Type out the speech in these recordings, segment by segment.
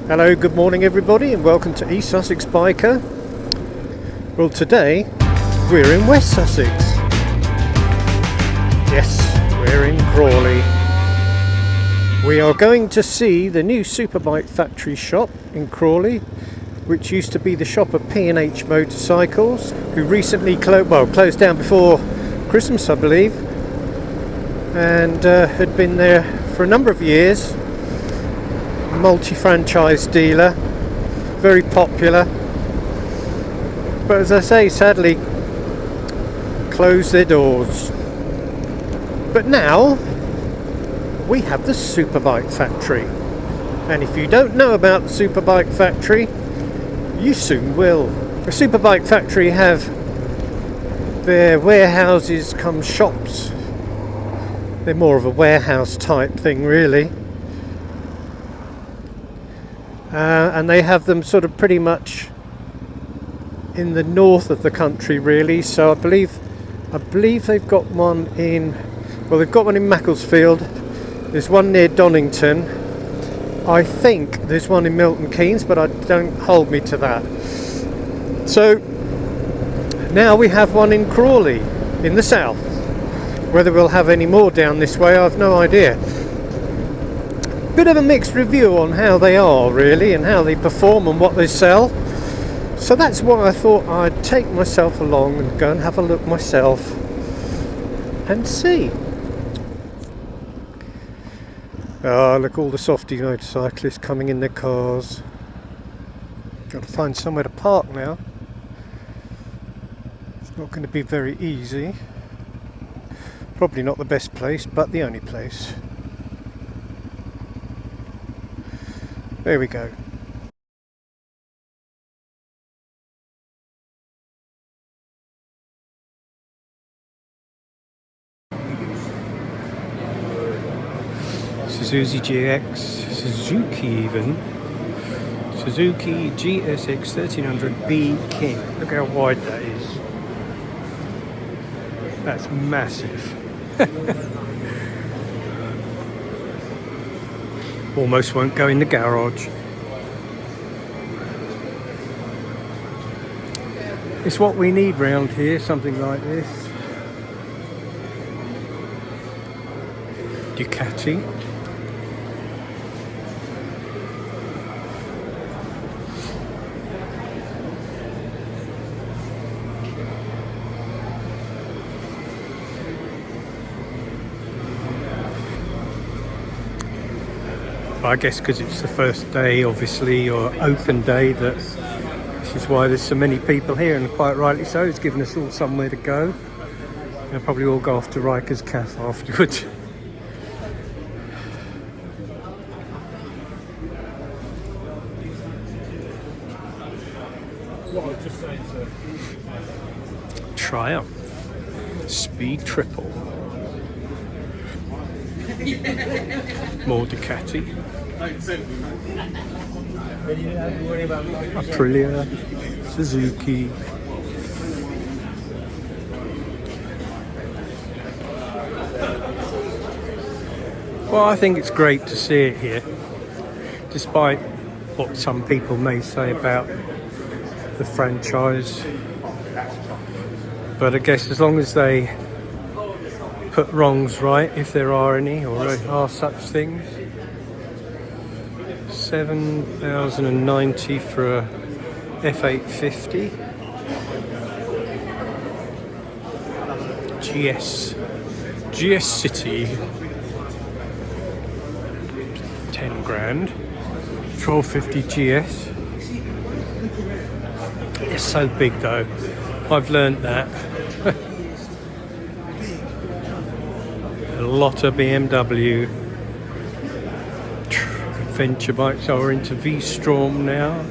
Hello, good morning everybody, and welcome to East Sussex Biker. Well, today we're in West Sussex. Yes, we're in Crawley. We are going to see the new Superbike factory shop in Crawley, which used to be the shop of P&H Motorcycles, who recently closed down before Christmas, I believe, and had been there for a number of years. Multi-franchise dealer, very popular, but as I say, sadly closed their doors. But now we have the Superbike factory, and if you don't know about the Superbike factory, you soon will. The Superbike factory have their warehouses come shops. They're more of a warehouse type thing, really. And they have them sort of pretty much in the north of the country, really. So I believe they've got one in, they've got one in Macclesfield. There's one near Donington. I think there's one in Milton Keynes, but don't hold me to that. So now we have one in Crawley in the south. Whether we'll have any more down this way, I've no idea. Bit of a mixed review on how they are, really, and how they perform and what they sell. So that's why I thought I'd take myself along and go and have a look myself and see. Oh, look, all the softy motorcyclists coming in their cars. Got to find somewhere to park now. It's not going to be very easy. Probably not the best place, but the only place. There we go. Suzuki GX, Suzuki even. Suzuki GSX 1300B King. Look how wide that is. That's massive. Almost won't go in the garage. It's what we need round here, something like this. Ducati. I guess because it's the first day, obviously, or open day, that this is why there's so many people here, and quite rightly so. It's given us all somewhere to go. They'll probably all go off to Riker's Cafe afterwards. Triumph Speed Triple. More Ducati. Aprilia, Suzuki. Well, I think it's great to see it here, despite what some people may say about the franchise. But I guess as long as they put wrongs right, if there are any, or are such things. 7,090 for a F850 GS City, 10 grand. 1250 GS. It's so big though, I've learnt that. A lot of BMW adventure bikes are into V-Strom now.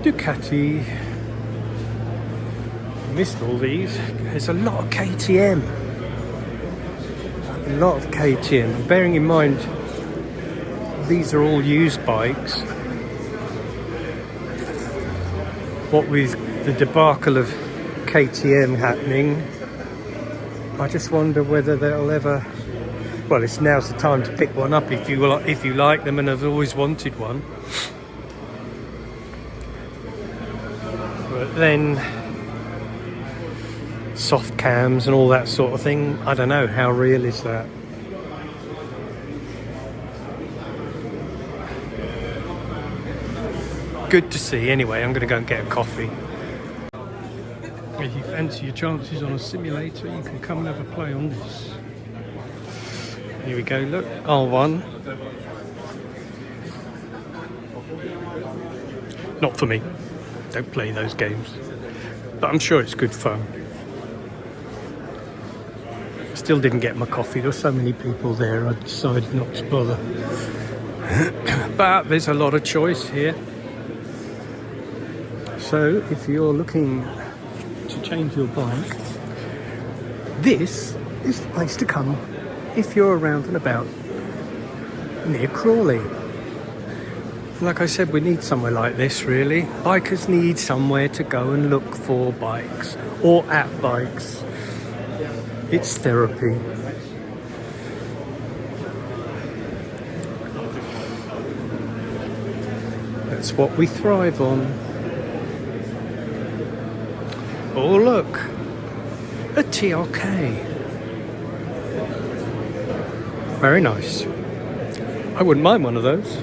Ducati. Missed all these. There's a lot of KTM. A lot of KTM. Bearing in mind, these are all used bikes. What with the debacle of KTM happening, I just wonder whether they'll ever Well, now's the time to pick one up if you like them and have always wanted one. But then soft cams and all that sort of thing, I don't know, how real is that? Good to see. Anyway, I'm going to go and get a coffee. If you fancy your chances on a simulator, you can come and have a play on this. Here we go, look, R1. Not for me. Don't play those games. But I'm sure it's good fun. Still didn't get my coffee. There were so many people there, I decided not to bother. But there's a lot of choice here. So if you're looking to change your bike, this is the place to come if you're around and about near Crawley. Like I said, we need somewhere like this really. Bikers need somewhere to go and look for bikes or at bikes. It's therapy. That's what we thrive on. Oh look, a TRK. Very nice. I wouldn't mind one of those.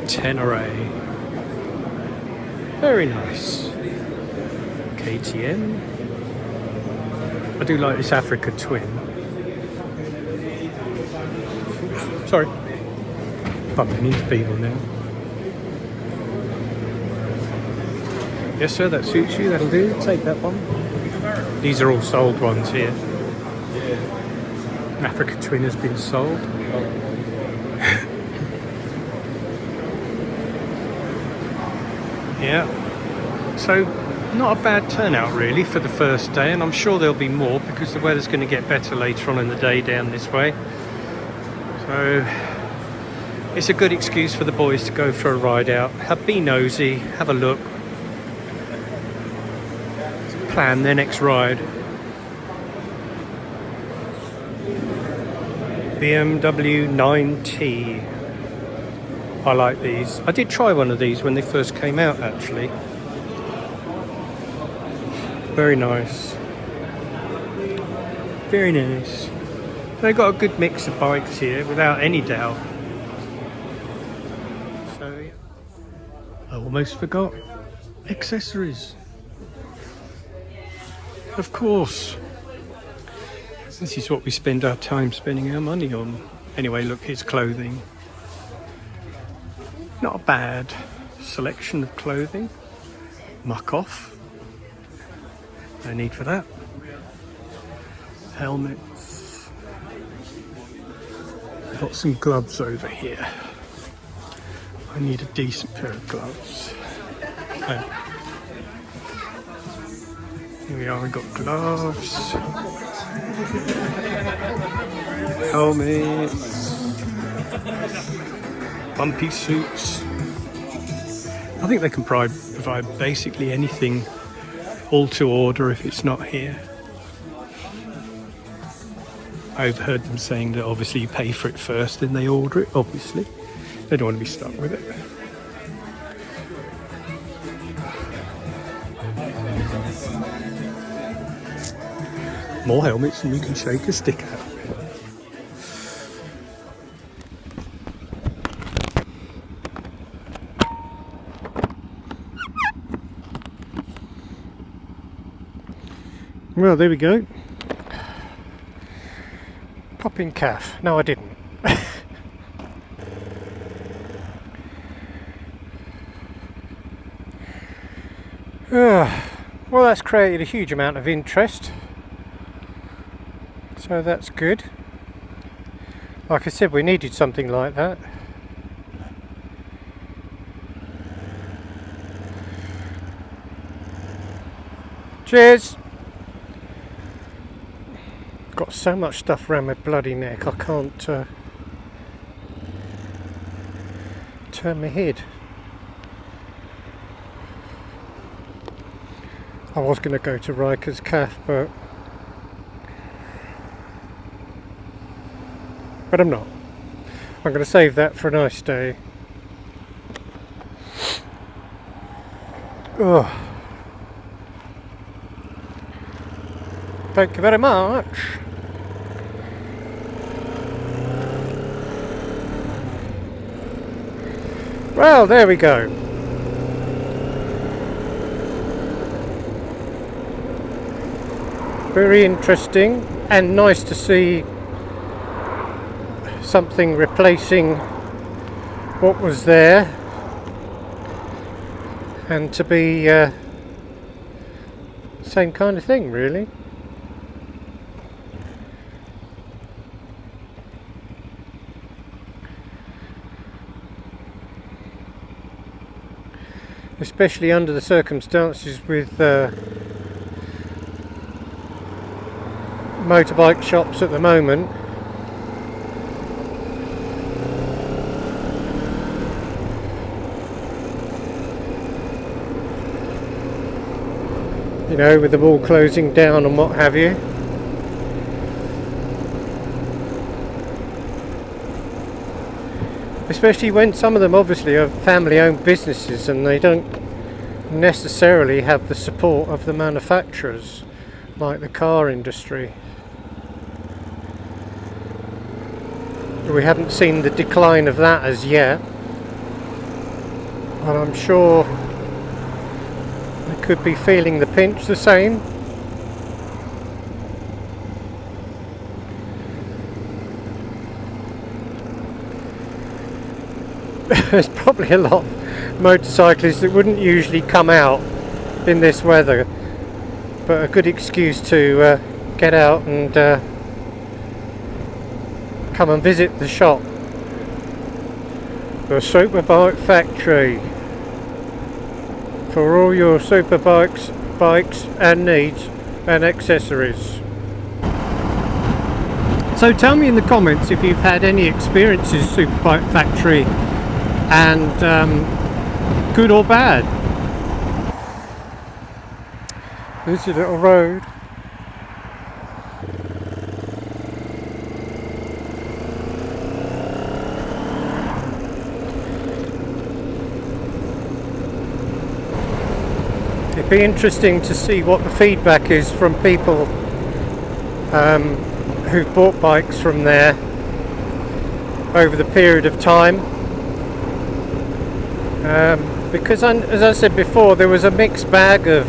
Tenere. Very nice. KTM. I do like this Africa Twin. Sorry. Bumping into people now. Yes sir, that suits you, that'll do. Take that one. These are all sold ones here. Africa Twin has been sold. Yeah. So, not a bad turnout really for the first day, and I'm sure there'll be more because the weather's going to get better later on in the day down this way. So, it's a good excuse for the boys to go for a ride out. Be nosy, have a look. Plan their next ride. BMW 9T. I like these. I did try one of these when they first came out actually. Very nice. Very nice. They've got a good mix of bikes here without any doubt. So yeah. I almost forgot. Accessories. Of course. This is what we spend our time spending our money on. Anyway, look, here's clothing. Not a bad selection of clothing. Muck off. No need for that. Helmets. Got some gloves over here. I need a decent pair of gloves. Here we are, we've got gloves. Helmets. Bumpy suits. I think they can provide basically anything, all to order if it's not here. I've heard them saying that obviously you pay for it first, then they order it, obviously. They don't want to be stuck with it. More helmets than you can shake a stick at. Well, there we go. Popping calf. No, I didn't. Well, that's created a huge amount of interest. So that's good. Like I said, we needed something like that. Cheers! Got so much stuff around my bloody neck I can't turn my head. I was going to go to Riker's Calf, but I'm not. I'm going to save that for a nice day. Oh. Thank you very much. Well, there we go. Very interesting and nice to see something replacing what was there, and to be same kind of thing really. Especially under the circumstances with motorbike shops at the moment. You know, with them all closing down and what have you. Especially when some of them obviously are family-owned businesses and they don't necessarily have the support of the manufacturers, like the car industry. We haven't seen the decline of that as yet, and I'm sure they could be feeling the pinch the same. There's probably a lot of motorcyclists that wouldn't usually come out in this weather, but a good excuse to get out and come and visit the shop, the Superbike factory, for all your superbikes, bikes and needs and accessories. So tell me in the comments if you've had any experiences Superbike factory, and good or bad. This is a little road. It'd be interesting to see what the feedback is from people who've bought bikes from there over the period of time. Because as I said before, there was a mixed bag of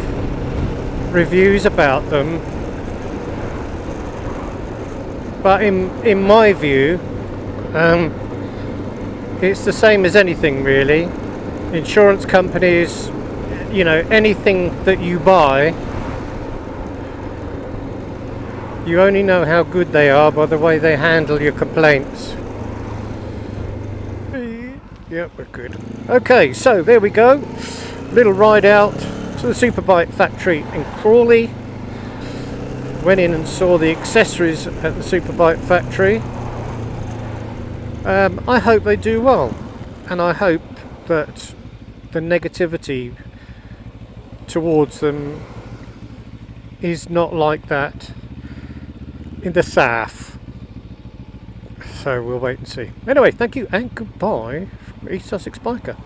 reviews about them, but in my view, it's the same as anything really. Insurance companies, you know, anything that you buy, you only know how good they are by the way they handle your complaints. Yep, we're good. Okay, so there we go. Little ride out to the Superbike factory in Crawley. Went in and saw the accessories at the Superbike factory. I hope they do well, and I hope that the negativity towards them is not like that in the south. So we'll wait and see. Anyway, thank you and goodbye from East Sussex Biker.